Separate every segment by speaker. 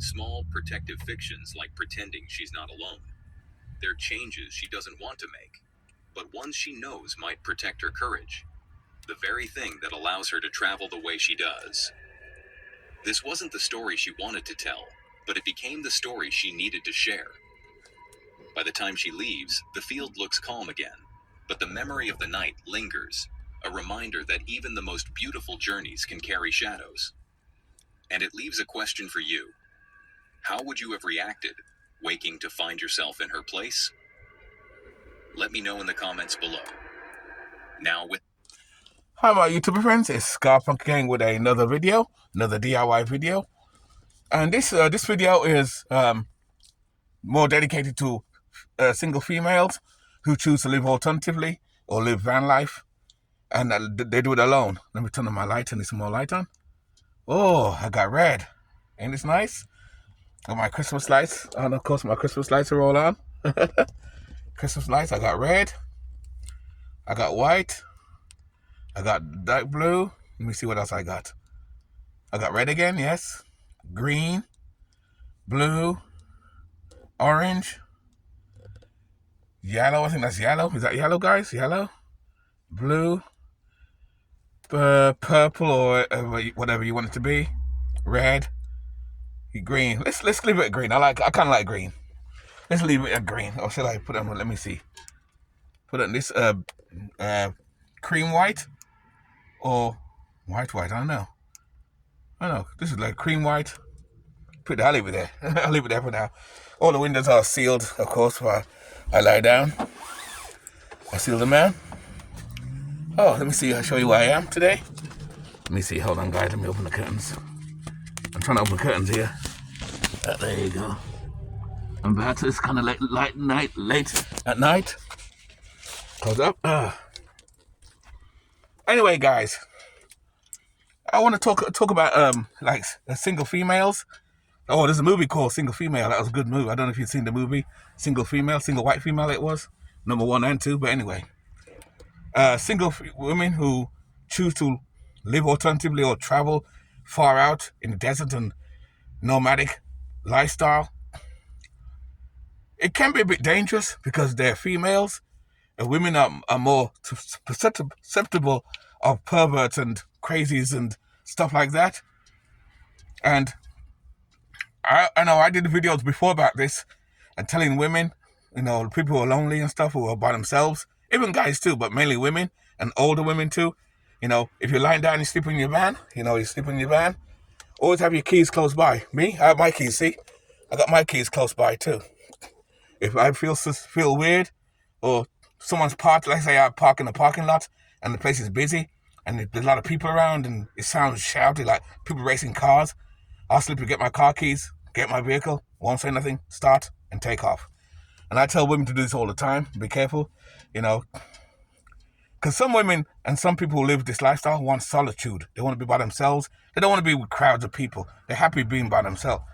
Speaker 1: Small protective fictions like pretending she's not alone. They're changes she doesn't want to make, but ones she knows might protect her courage. The very thing that allows her to travel the way she does. This wasn't the story she wanted to tell, but it became the story she needed to share. By the time she leaves, the field looks calm again, but the memory of the night lingers, a reminder that even the most beautiful journeys can carry shadows. And it leaves a question for you. How would you have reacted, waking to find yourself in her place? Let me know in the comments below. Now with...
Speaker 2: Hi my YouTube friends, it's Scarpunk again with another video, another DIY video. And this video is more dedicated to single females who choose to live alternatively or live van life. And they do it alone. Let me turn on my light and need some more light on. Oh, I got red. Ain't this nice? Got my Christmas lights. And of course my Christmas lights are all on. Christmas lights, I got red. I got white. I got dark blue. Let me see what else I got. I got red again, yes. Green. Blue. Orange. Yellow, I think that's yellow. Is that yellow, guys? Yellow. Blue. Purple or whatever you want it to be. Red. Green. Let's leave it at green. I kind of like green. Let's leave it at green. Or should I put it on? Let me see. Put it in this cream white or white. I don't know. This is like cream white. I'll leave it there. I'll leave it there for now. All the windows are sealed, of course, while I lie down. I seal them out. Oh, let me see. I'll show you where I am today. Let me see. Hold on, guys. Let me open the curtains. I'm trying to open the curtains here. There you go. I'm about to. It's kind of late at night. Close up. Anyway, guys, I want to talk about like single females. Oh, there's a movie called Single Female. That was a good movie. I don't know if you've seen the movie Single Female, Single White Female. It was number 1 and 2. But anyway, single women who choose to live alternatively or travel far out in the desert and nomadic lifestyle. It can be a bit dangerous because they're females, and women are more susceptible of perverts and crazies and stuff like that. And I know I did videos before about this and telling women, people who are lonely and stuff, who are by themselves, even guys too, but mainly women and older women too. If you're lying down and you sleep in your van, always have your keys close by. Me, I have my keys, see? I got my keys close by too. If I feel weird or someone's parked, let's say I park in the parking lot and the place is busy and there's a lot of people around and it sounds shouty, like people racing cars, I'll sleep and get my car keys, get my vehicle, won't say nothing, start and take off. And I tell women to do this all the time. Be careful, because some women and some people who live this lifestyle want solitude. They want to be by themselves. They don't want to be with crowds of people. They're happy being by themselves.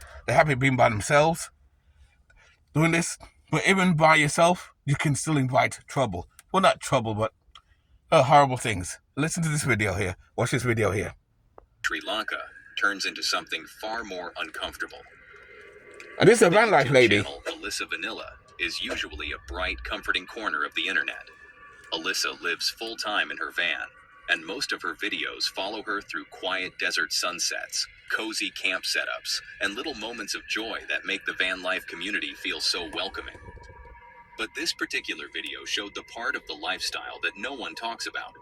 Speaker 2: Doing this. But even by yourself, you can still invite trouble. Well, not trouble, but horrible things. Listen to this video here. Watch this video here.
Speaker 1: Sri Lanka turns into something far more uncomfortable.
Speaker 2: And this is a van life lady.
Speaker 1: Alyssa Vanilla is usually a bright, comforting corner of the internet. Alyssa lives full-time in her van, and most of her videos follow her through quiet desert sunsets, cozy camp setups, and little moments of joy that make the van life community feel so welcoming. But this particular video showed the part of the lifestyle that no one talks about.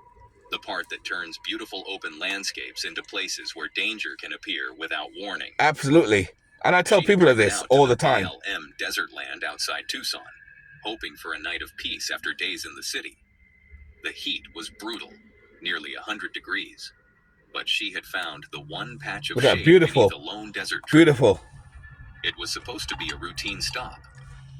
Speaker 1: The part that turns beautiful open landscapes into places where danger can appear without warning.
Speaker 2: Absolutely. And I tell people of this all the time.
Speaker 1: ILM desert land outside Tucson, hoping for a night of peace after days in the city. The heat was brutal, nearly 100 degrees. But she had found the one patch of shade beneath a lone desert tree. Beautiful. It was supposed to be a routine stop.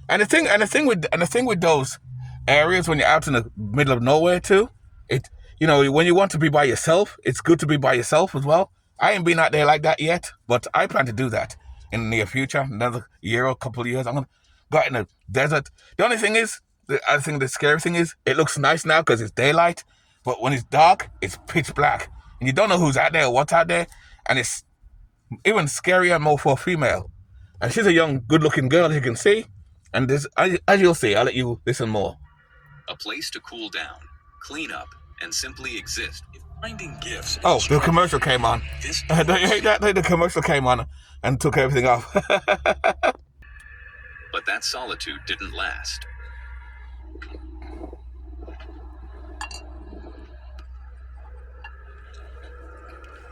Speaker 2: And the thing with those areas when you're out in the middle of nowhere too, when you want to be by yourself, it's good to be by yourself as well. I ain't been out there like that yet, but I plan to do that in the near future. Another year or a couple of years, I'm gonna go out in the desert. The only thing is, I think the scary thing is, it looks nice now because it's daylight, but when it's dark, it's pitch black, and you don't know who's out there or what's out there, and it's even scarier more for a female. And she's a young, good-looking girl, as you can see. And this, as you'll see, I'll let you listen more.
Speaker 1: A place to cool down, clean up, and simply exist. If finding gifts.
Speaker 2: Oh, the commercial came on. Don't you hate that? The commercial came on and took everything off.
Speaker 1: But that solitude didn't last.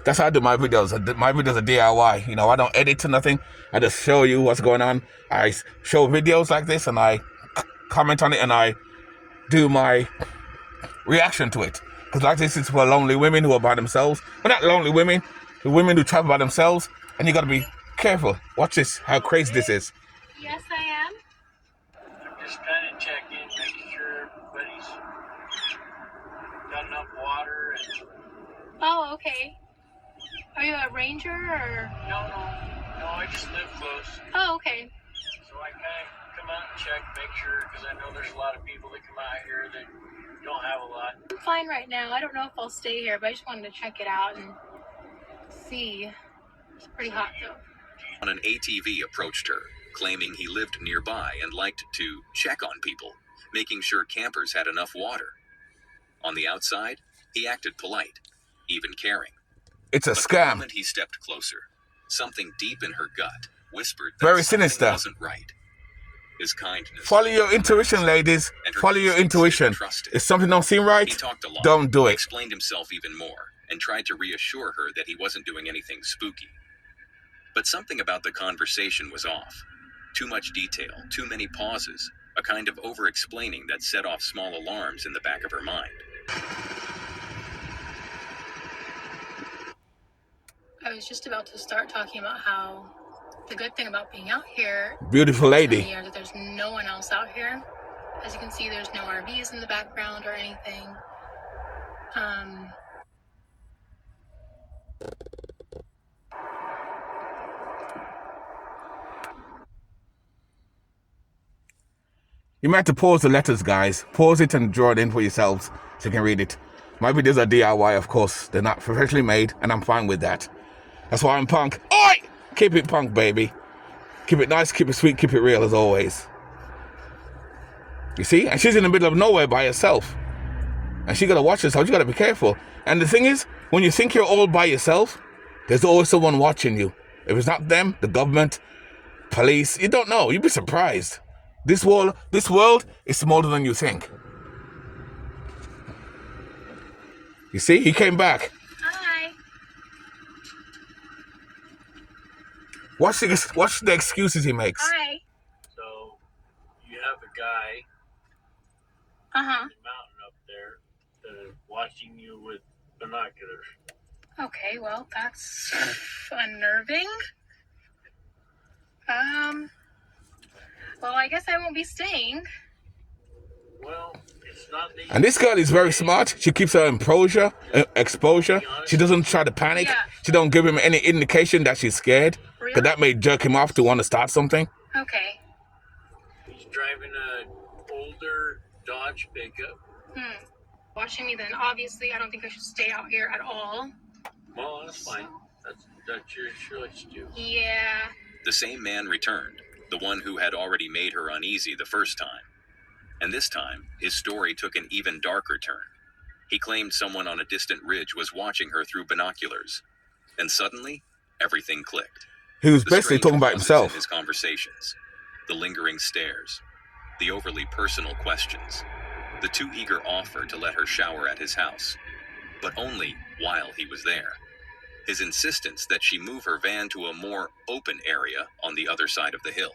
Speaker 2: That's how I do my videos. My videos are DIY. You know, I don't edit or nothing. I just show you what's going on. I show videos like this and I comment on it and I do my reaction to it. Because like this is for lonely women who are by themselves. Well, not lonely women. The women who travel by themselves. And you got to be careful. Watch this, how crazy this is.
Speaker 3: Yes, I am.
Speaker 4: I'm just trying to check in, make sure everybody's got enough water and...
Speaker 3: Oh, okay. Are you a ranger or?
Speaker 4: No, I just live close.
Speaker 3: Oh, okay.
Speaker 4: So I kind of come out and check, make sure, because I know there's a lot of people that come out here that don't have a lot.
Speaker 3: I'm fine right now. I don't know if I'll stay here, but I just wanted to check it out and see. It's pretty hot though.
Speaker 1: On an ATV approached her, claiming he lived nearby and liked to check on people, making sure campers had enough water. On the outside, he acted polite, even caring.
Speaker 2: It's a
Speaker 1: But the
Speaker 2: scam.
Speaker 1: moment he stepped closer, something deep in her gut whispered that
Speaker 2: Very
Speaker 1: something
Speaker 2: sinister.
Speaker 1: wasn't right. His kindness.
Speaker 2: Follow your intuition, ladies.
Speaker 1: and her
Speaker 2: Follow your
Speaker 1: instincts
Speaker 2: intuition.
Speaker 1: didn't trust it.
Speaker 2: If something don't seem right,
Speaker 1: He talked a lot,
Speaker 2: don't do it.
Speaker 1: explained himself even more, and tried to reassure her that he wasn't doing anything spooky. But something about the conversation was off. Too much detail, too many pauses, a kind of over-explaining that set off small alarms in the back of her mind.
Speaker 3: I was just about to start talking about how the good thing about being out here
Speaker 2: Beautiful lady.
Speaker 3: is that there's no one else out here. As you can see, there's no RVs in the background or anything.
Speaker 2: You might have to pause the letters, guys. Pause it and draw it in for yourselves so you can read it. My videos are DIY, of course. They're not professionally made, and I'm fine with that. That's why I'm punk. Oi! Keep it punk, baby. Keep it nice, keep it sweet, keep it real, as always. You see? And she's in the middle of nowhere by herself. And she got to watch herself. You got to be careful. And the thing is, when you think you're all by yourself, there's always someone watching you. If it's not them, the government, police, you don't know. You'd be surprised. This world is smaller than you think. You see, he came back.
Speaker 3: Hi.
Speaker 2: Watch the excuses he makes.
Speaker 3: Hi.
Speaker 4: So you have a guy
Speaker 3: Uh-huh.
Speaker 4: in the mountain up there that is watching you with binoculars.
Speaker 3: Okay, well, that's unnerving. Well, I guess I won't be staying.
Speaker 4: Well, it's not the...
Speaker 2: And this girl is very smart. She keeps her exposure. She doesn't try to panic.
Speaker 3: Yeah.
Speaker 2: She don't give him any indication that she's scared.
Speaker 3: Really?
Speaker 2: Because that may jerk him off to want to start something.
Speaker 3: Okay.
Speaker 4: He's driving an older Dodge pickup.
Speaker 3: Watching me then. Obviously, I don't think I should stay out here at all.
Speaker 4: Well, that's fine. That's your choice, too.
Speaker 3: Yeah.
Speaker 1: The same man returned, the one who had already made her uneasy the first time. And this time, his story took an even darker turn. He claimed someone on a distant ridge was watching her through binoculars. And suddenly, everything clicked.
Speaker 2: He was
Speaker 1: The
Speaker 2: basically
Speaker 1: strange
Speaker 2: talking about
Speaker 1: pauses
Speaker 2: himself.
Speaker 1: in his conversations, the lingering stares, the overly personal questions, the too eager offer to let her shower at his house, but only while he was there. His insistence that she move her van to a more open area on the other side of the hill.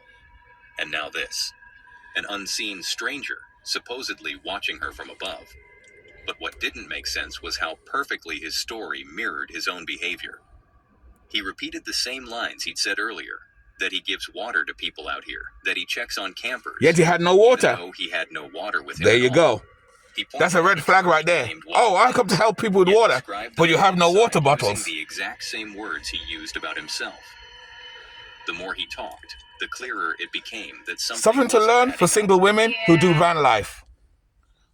Speaker 1: And now this. An unseen stranger, supposedly watching her from above. But what didn't make sense was how perfectly his story mirrored his own behavior. He repeated the same lines he'd said earlier, that he gives water to people out here, that he checks on campers.
Speaker 2: Yet he had no water.
Speaker 1: Even though he had no water with him
Speaker 2: There
Speaker 1: at
Speaker 2: you
Speaker 1: all.
Speaker 2: go.
Speaker 1: He pointed
Speaker 2: That's a red
Speaker 1: to
Speaker 2: flag
Speaker 1: the
Speaker 2: right there.
Speaker 1: named
Speaker 2: Oh, I come to help people with
Speaker 1: Yet
Speaker 2: water.
Speaker 1: described
Speaker 2: But
Speaker 1: the
Speaker 2: you have no
Speaker 1: inside
Speaker 2: water bottles.
Speaker 1: using the exact same words he used about himself. The more he talked, the clearer it became that
Speaker 2: Something to
Speaker 1: wasn't
Speaker 2: learn
Speaker 1: adding
Speaker 2: for
Speaker 1: up.
Speaker 2: single women who do van life.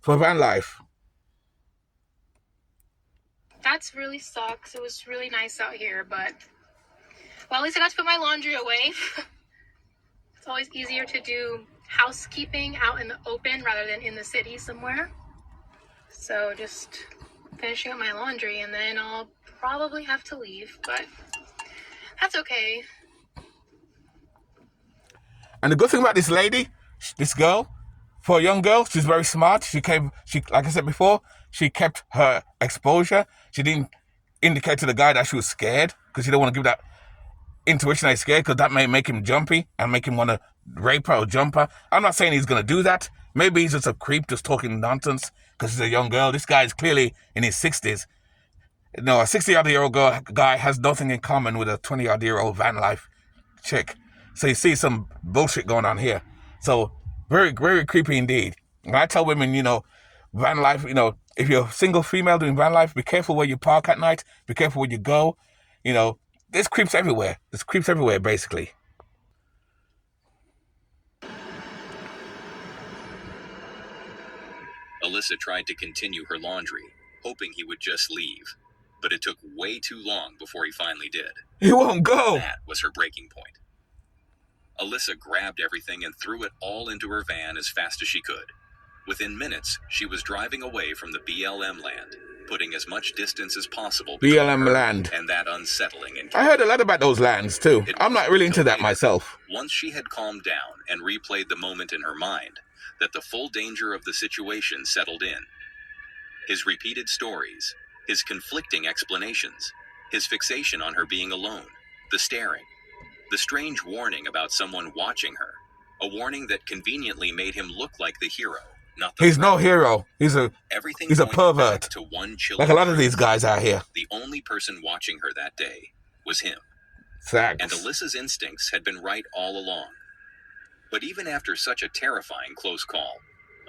Speaker 2: For van life.
Speaker 3: That's really sucks. It was really nice out here, but... Well, at least I got to put my laundry away. It's always easier to do housekeeping out in the open rather than in the city somewhere. So just finishing up my laundry and then I'll probably have to leave, but that's okay.
Speaker 2: And the good thing about this lady, this girl, for a young girl, she's very smart. She like I said before, she kept her exposure. She didn't indicate to the guy that she was scared because she didn't want to give that intuition that he's scared because that may make him jumpy and make him want to rape her or jump her. I'm not saying he's going to do that. Maybe he's just a creep just talking nonsense because she's a young girl. This guy is clearly in his 60s. No, a 60-odd-year-old guy has nothing in common with a 20-odd-year-old van life chick. So you see some bullshit going on here. So very, very creepy indeed. And I tell women, van life, if you're a single female doing van life, be careful where you park at night. Be careful where you go. There's creeps everywhere. There's creeps everywhere, basically.
Speaker 1: Alyssa tried to continue her laundry, hoping he would just leave. But it took way too long before he finally did.
Speaker 2: He won't go.
Speaker 1: That was her breaking point. Alyssa grabbed everything and threw it all into her van as fast as she could. Within minutes, she was driving away from the BLM land, putting as much distance as possible between
Speaker 2: BLM
Speaker 1: her
Speaker 2: land.
Speaker 1: and that unsettling encounter.
Speaker 2: I heard a lot about those lands too. I'm not really into that myself.
Speaker 1: Once she had calmed down and replayed the moment in her mind, that the full danger of the situation settled in. His repeated stories, his conflicting explanations, his fixation on her being alone, the staring, the strange warning about someone watching her, a warning that conveniently made him look like the hero, not the
Speaker 2: He's no hero. He's a pervert.
Speaker 1: To one
Speaker 2: like a lot of these guys out here.
Speaker 1: The only person watching her that day was him.
Speaker 2: Facts.
Speaker 1: And Alyssa's instincts had been right all along. But even after such a terrifying close call,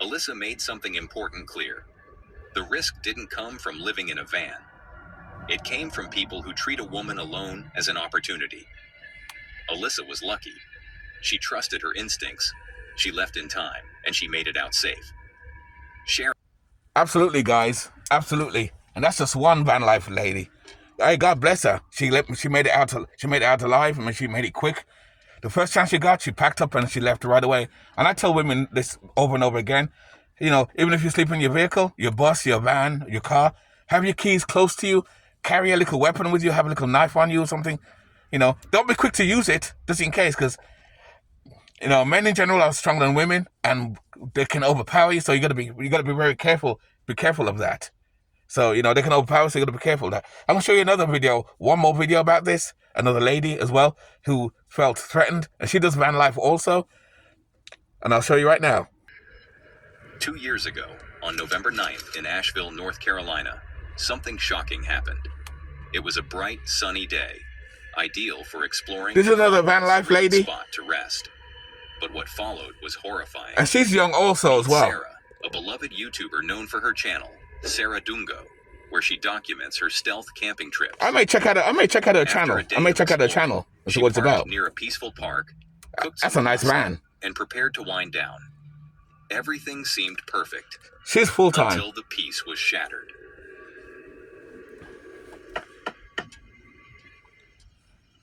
Speaker 1: Alyssa made something important clear. The risk didn't come from living in a van. It came from people who treat a woman alone as an opportunity. Alyssa was lucky. She trusted her instincts. She left in time, and she made it out safe.
Speaker 2: Absolutely, guys. Absolutely. And that's just one van life lady. Hey, God bless her. She made it out alive. I mean, she made it quick. The first chance she got, she packed up and she left right away. And I tell women this over and over again. Even if you sleep in your vehicle, your bus, your van, your car, have your keys close to you. Carry a little weapon with you. Have a little knife on you or something. Don't be quick to use it, just in case, because, men in general are stronger than women, and they can overpower you. So you gotta be very careful. Be careful of that. So they can overpower. So you gotta be careful of that. I'm gonna show you one more video about this. Another lady as well who felt threatened, and she does van life also. And I'll show you right now.
Speaker 1: 2 years ago, on November 9th in Asheville, North Carolina, something shocking happened. It was a bright, sunny day, ideal for exploring.
Speaker 2: This is another van life lady.
Speaker 1: Spot to rest. But what followed was horrifying.
Speaker 2: And she's young also as well.
Speaker 1: Sarah, a beloved YouTuber known for her channel, Sarah Dungo, where she documents her stealth camping trips.
Speaker 2: I may check out her channel. And see what it's about.
Speaker 1: Near a peaceful park.
Speaker 2: That's a nice van.
Speaker 1: And prepared to wind down. Everything seemed perfect.
Speaker 2: She's full-time.
Speaker 1: Until the peace was shattered.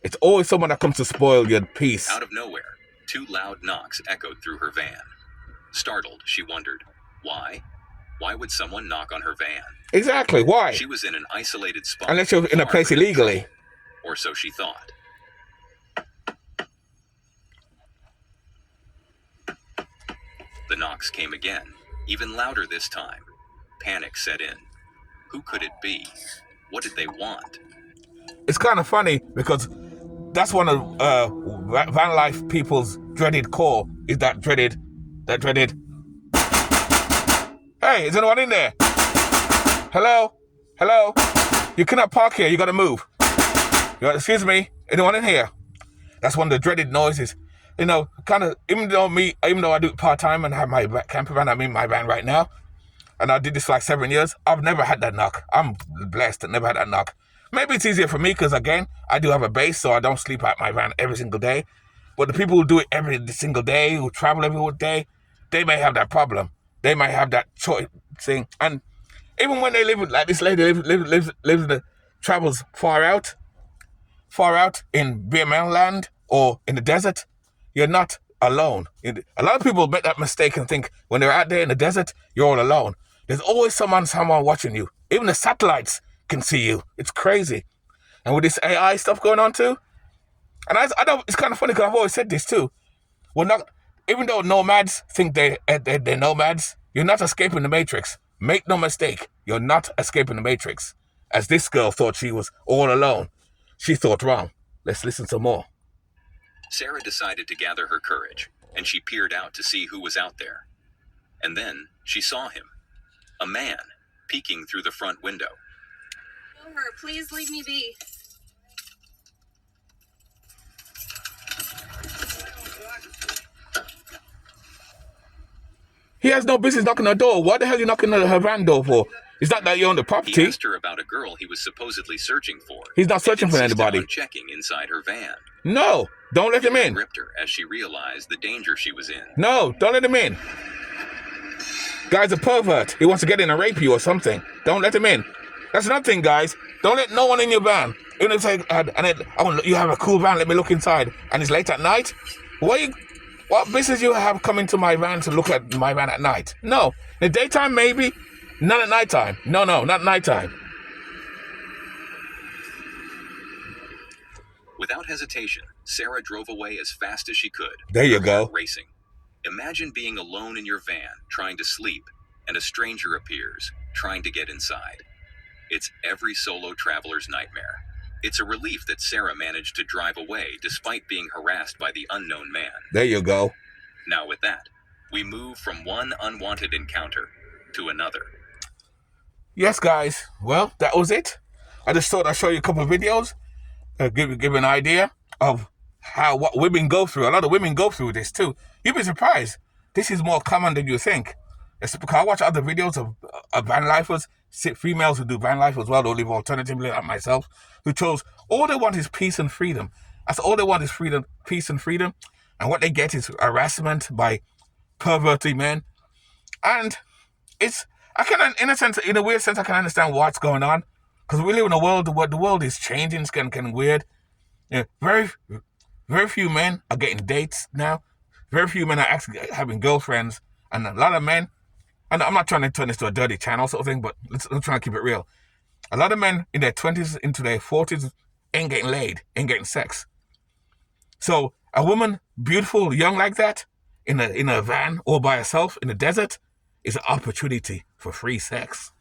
Speaker 2: It's always someone that comes to spoil your peace.
Speaker 1: Out of nowhere, 2 loud knocks echoed through her van. Startled, she wondered, why? Why would someone knock on her van?
Speaker 2: Exactly, why?
Speaker 1: She was in an isolated spot.
Speaker 2: Unless you're in a place illegally.
Speaker 1: Or so she thought. The knocks came again, even louder this time. Panic set in. Who could it be? What did they want?
Speaker 2: It's kind of funny because that's one of van life people's dreaded call, is that dreaded. Hey, is anyone in there? Hello? You cannot park here, you gotta move. Excuse me, anyone in here? That's one of the dreaded noises. Even though I do it part-time and have my camper van, I'm in my van right now, and I did this for like 7 years, I've never had that knock. I'm blessed, I never had that knock. Maybe it's easier for me because, again, I do have a base, so I don't sleep at my van every single day. But the people who do it every single day, who travel every day, they may have that problem. They might have that choice thing. And even when they live with, like this lady lives in the travels far out in BML land or in the desert, you're not alone. A lot of people make that mistake and think when they're out there in the desert, you're all alone. There's always someone watching you. Even the satellites can see you. It's crazy. And with this AI stuff going on too, and I know it's kind of funny because I've always said this too. We're not, even though nomads think they're nomads, you're not escaping the Matrix. Make no mistake, you're not escaping the Matrix. As this girl thought she was all alone, she thought wrong. Let's listen some more.
Speaker 1: Sarah decided to gather her courage, and she peered out to see who was out there. And then she saw him, a man, peeking through the front window.
Speaker 5: Over, please leave me be.
Speaker 2: He has no business knocking on the door. What the hell are you knocking on her van door for? It's not that you own the
Speaker 1: He
Speaker 2: property.
Speaker 1: asked her about a girl he was supposedly searching for.
Speaker 2: He's not searching for
Speaker 1: Insisted
Speaker 2: anybody.
Speaker 1: on checking inside her van.
Speaker 2: No, don't let him in.
Speaker 1: Gripped her as she realized the danger she was in.
Speaker 2: No, don't let him in. Guy's a pervert. He wants to get in and rape you or something. Don't let him in. That's another thing, guys. Don't let no one in your van. Even if it's like, you have a cool van, let me look inside. And it's late at night. What business you have coming to my van to look at my van at night? No. In the daytime, maybe. Not at nighttime. No, not nighttime.
Speaker 1: Without hesitation, Sarah drove away as fast as she could.
Speaker 2: There you
Speaker 1: her
Speaker 2: go.
Speaker 1: heart racing. Imagine being alone in your van, trying to sleep, and a stranger appears, trying to get inside. It's every solo traveler's nightmare. It's a relief that Sarah managed to drive away despite being harassed by the unknown man.
Speaker 2: There you go.
Speaker 1: Now with that, we move from one unwanted encounter to another.
Speaker 2: Yes, guys. Well, that was it. I just thought I'd show you a couple of videos, give an idea of what women go through. A lot of women go through this too. You'd be surprised. This is more common than you think. It's because I watch other videos of van lifers, females who do van life as well, who live alternatively like myself, who chose all they want is peace and freedom. That's all they want is freedom, peace and freedom. And what they get is harassment by perverted men. And in a weird sense, I can understand what's going on. Because we live in a world where the world is changing, it's getting weird. You know, very few men are getting dates now. Very few men are actually having girlfriends. And a lot of men, and I'm not trying to turn this to a dirty channel sort of thing, but I'm trying to keep it real. A lot of men in their 20s into their 40s ain't getting laid, ain't getting sex. So a woman, beautiful, young like that, in a van or by herself in the desert, is an opportunity for free sex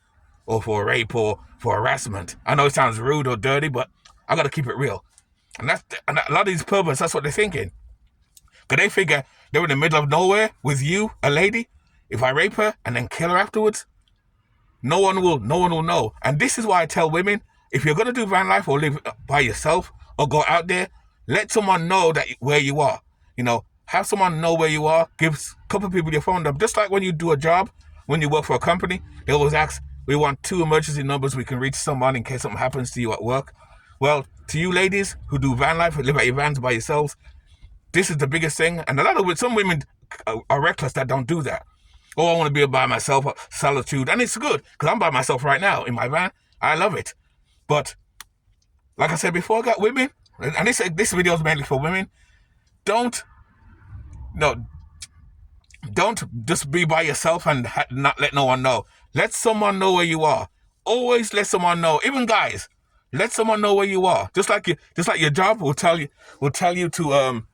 Speaker 2: or for rape or for harassment. I know it sounds rude or dirty, but I got to keep it real. And a lot of these perverts, that's what they're thinking. Because they figure they're in the middle of nowhere with you, a lady. If I rape her and then kill her afterwards, no one will know. And this is why I tell women, if you're going to do van life or live by yourself or go out there, let someone know where you are. You know, have someone know where you are. Give a couple of people your phone number. Just like when you do a job, when you work for a company, they always ask, we want 2 emergency numbers we can reach someone in case something happens to you at work. Well, to you ladies who do van life or live at your vans by yourselves, this is the biggest thing. And some women are reckless that don't do that. Oh, I want to be by myself, solitude. And it's good, because I'm by myself right now in my van. I love it. But, like I said before, I got women, and this video is mainly for women. Don't just be by yourself and not let no one know. Let someone know where you are. Always let someone know. Even guys, let someone know where you are. Just like your job will tell you to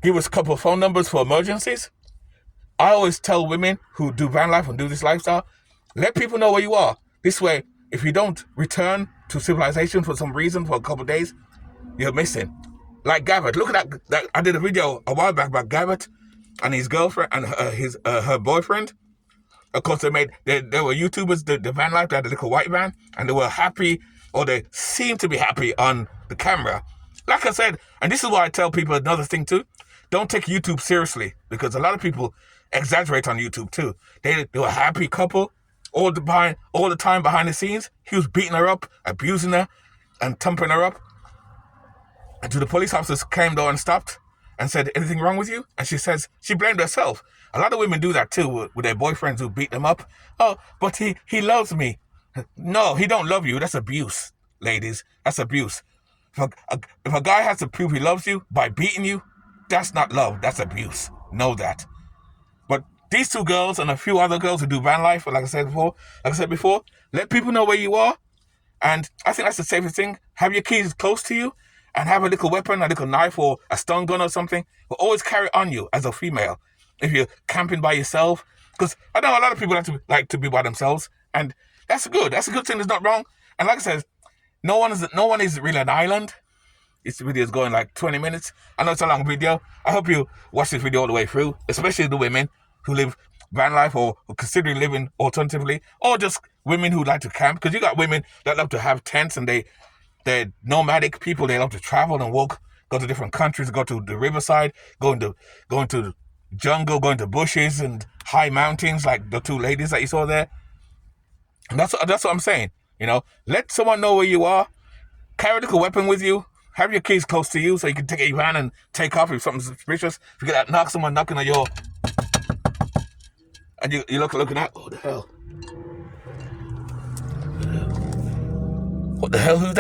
Speaker 2: give us a couple of phone numbers for emergencies. I always tell women who do van life and do this lifestyle, let people know where you are. This way, if you don't return to civilization for some reason for a couple of days, you're missing. Like Gabbert. Look at that. I did a video a while back about Gabbert and his girlfriend and her boyfriend. Of course, they were YouTubers, the van life, they had a little white van, and they were happy, or they seemed to be happy on the camera. Like I said, and this is why I tell people another thing too, don't take YouTube seriously, because a lot of people exaggerate on YouTube too. They were a happy couple all the time behind the scenes. He was beating her up, abusing her, and thumping her up. Until the police officers came down and stopped and said, anything wrong with you? And she says, she blamed herself. A lot of women do that too with their boyfriends who beat them up. Oh, but he loves me. No, he don't love you. That's abuse, ladies. That's abuse. If a guy has to prove he loves you by beating you, that's not love. That's abuse. Know that. But these two girls and a few other girls who do van life, like I said before, let people know where you are. And I think that's the safest thing. Have your keys close to you and have a little weapon, a little knife or a stun gun or something. But always carry it on you as a female. If you're camping by yourself. Because I know a lot of people like to be by themselves. And that's good. That's a good thing. There's not wrong. And like I said, no one is really an island. This video is going like 20 minutes. I know it's a long video. I hope you watch this video all the way through, especially the women who live van life or considering living alternatively, or just women who like to camp. Because you got women that love to have tents and they're nomadic people. They love to travel and walk, go to different countries, go to the riverside, go into the jungle, go into bushes and high mountains like the two ladies that you saw there. And that's what I'm saying. Let someone know where you are. Carry a little weapon with you. Have your keys close to you so you can take your van and take off if something's suspicious. If you get that someone knocking on your... And you looking at... What the hell? What the hell? Who's that?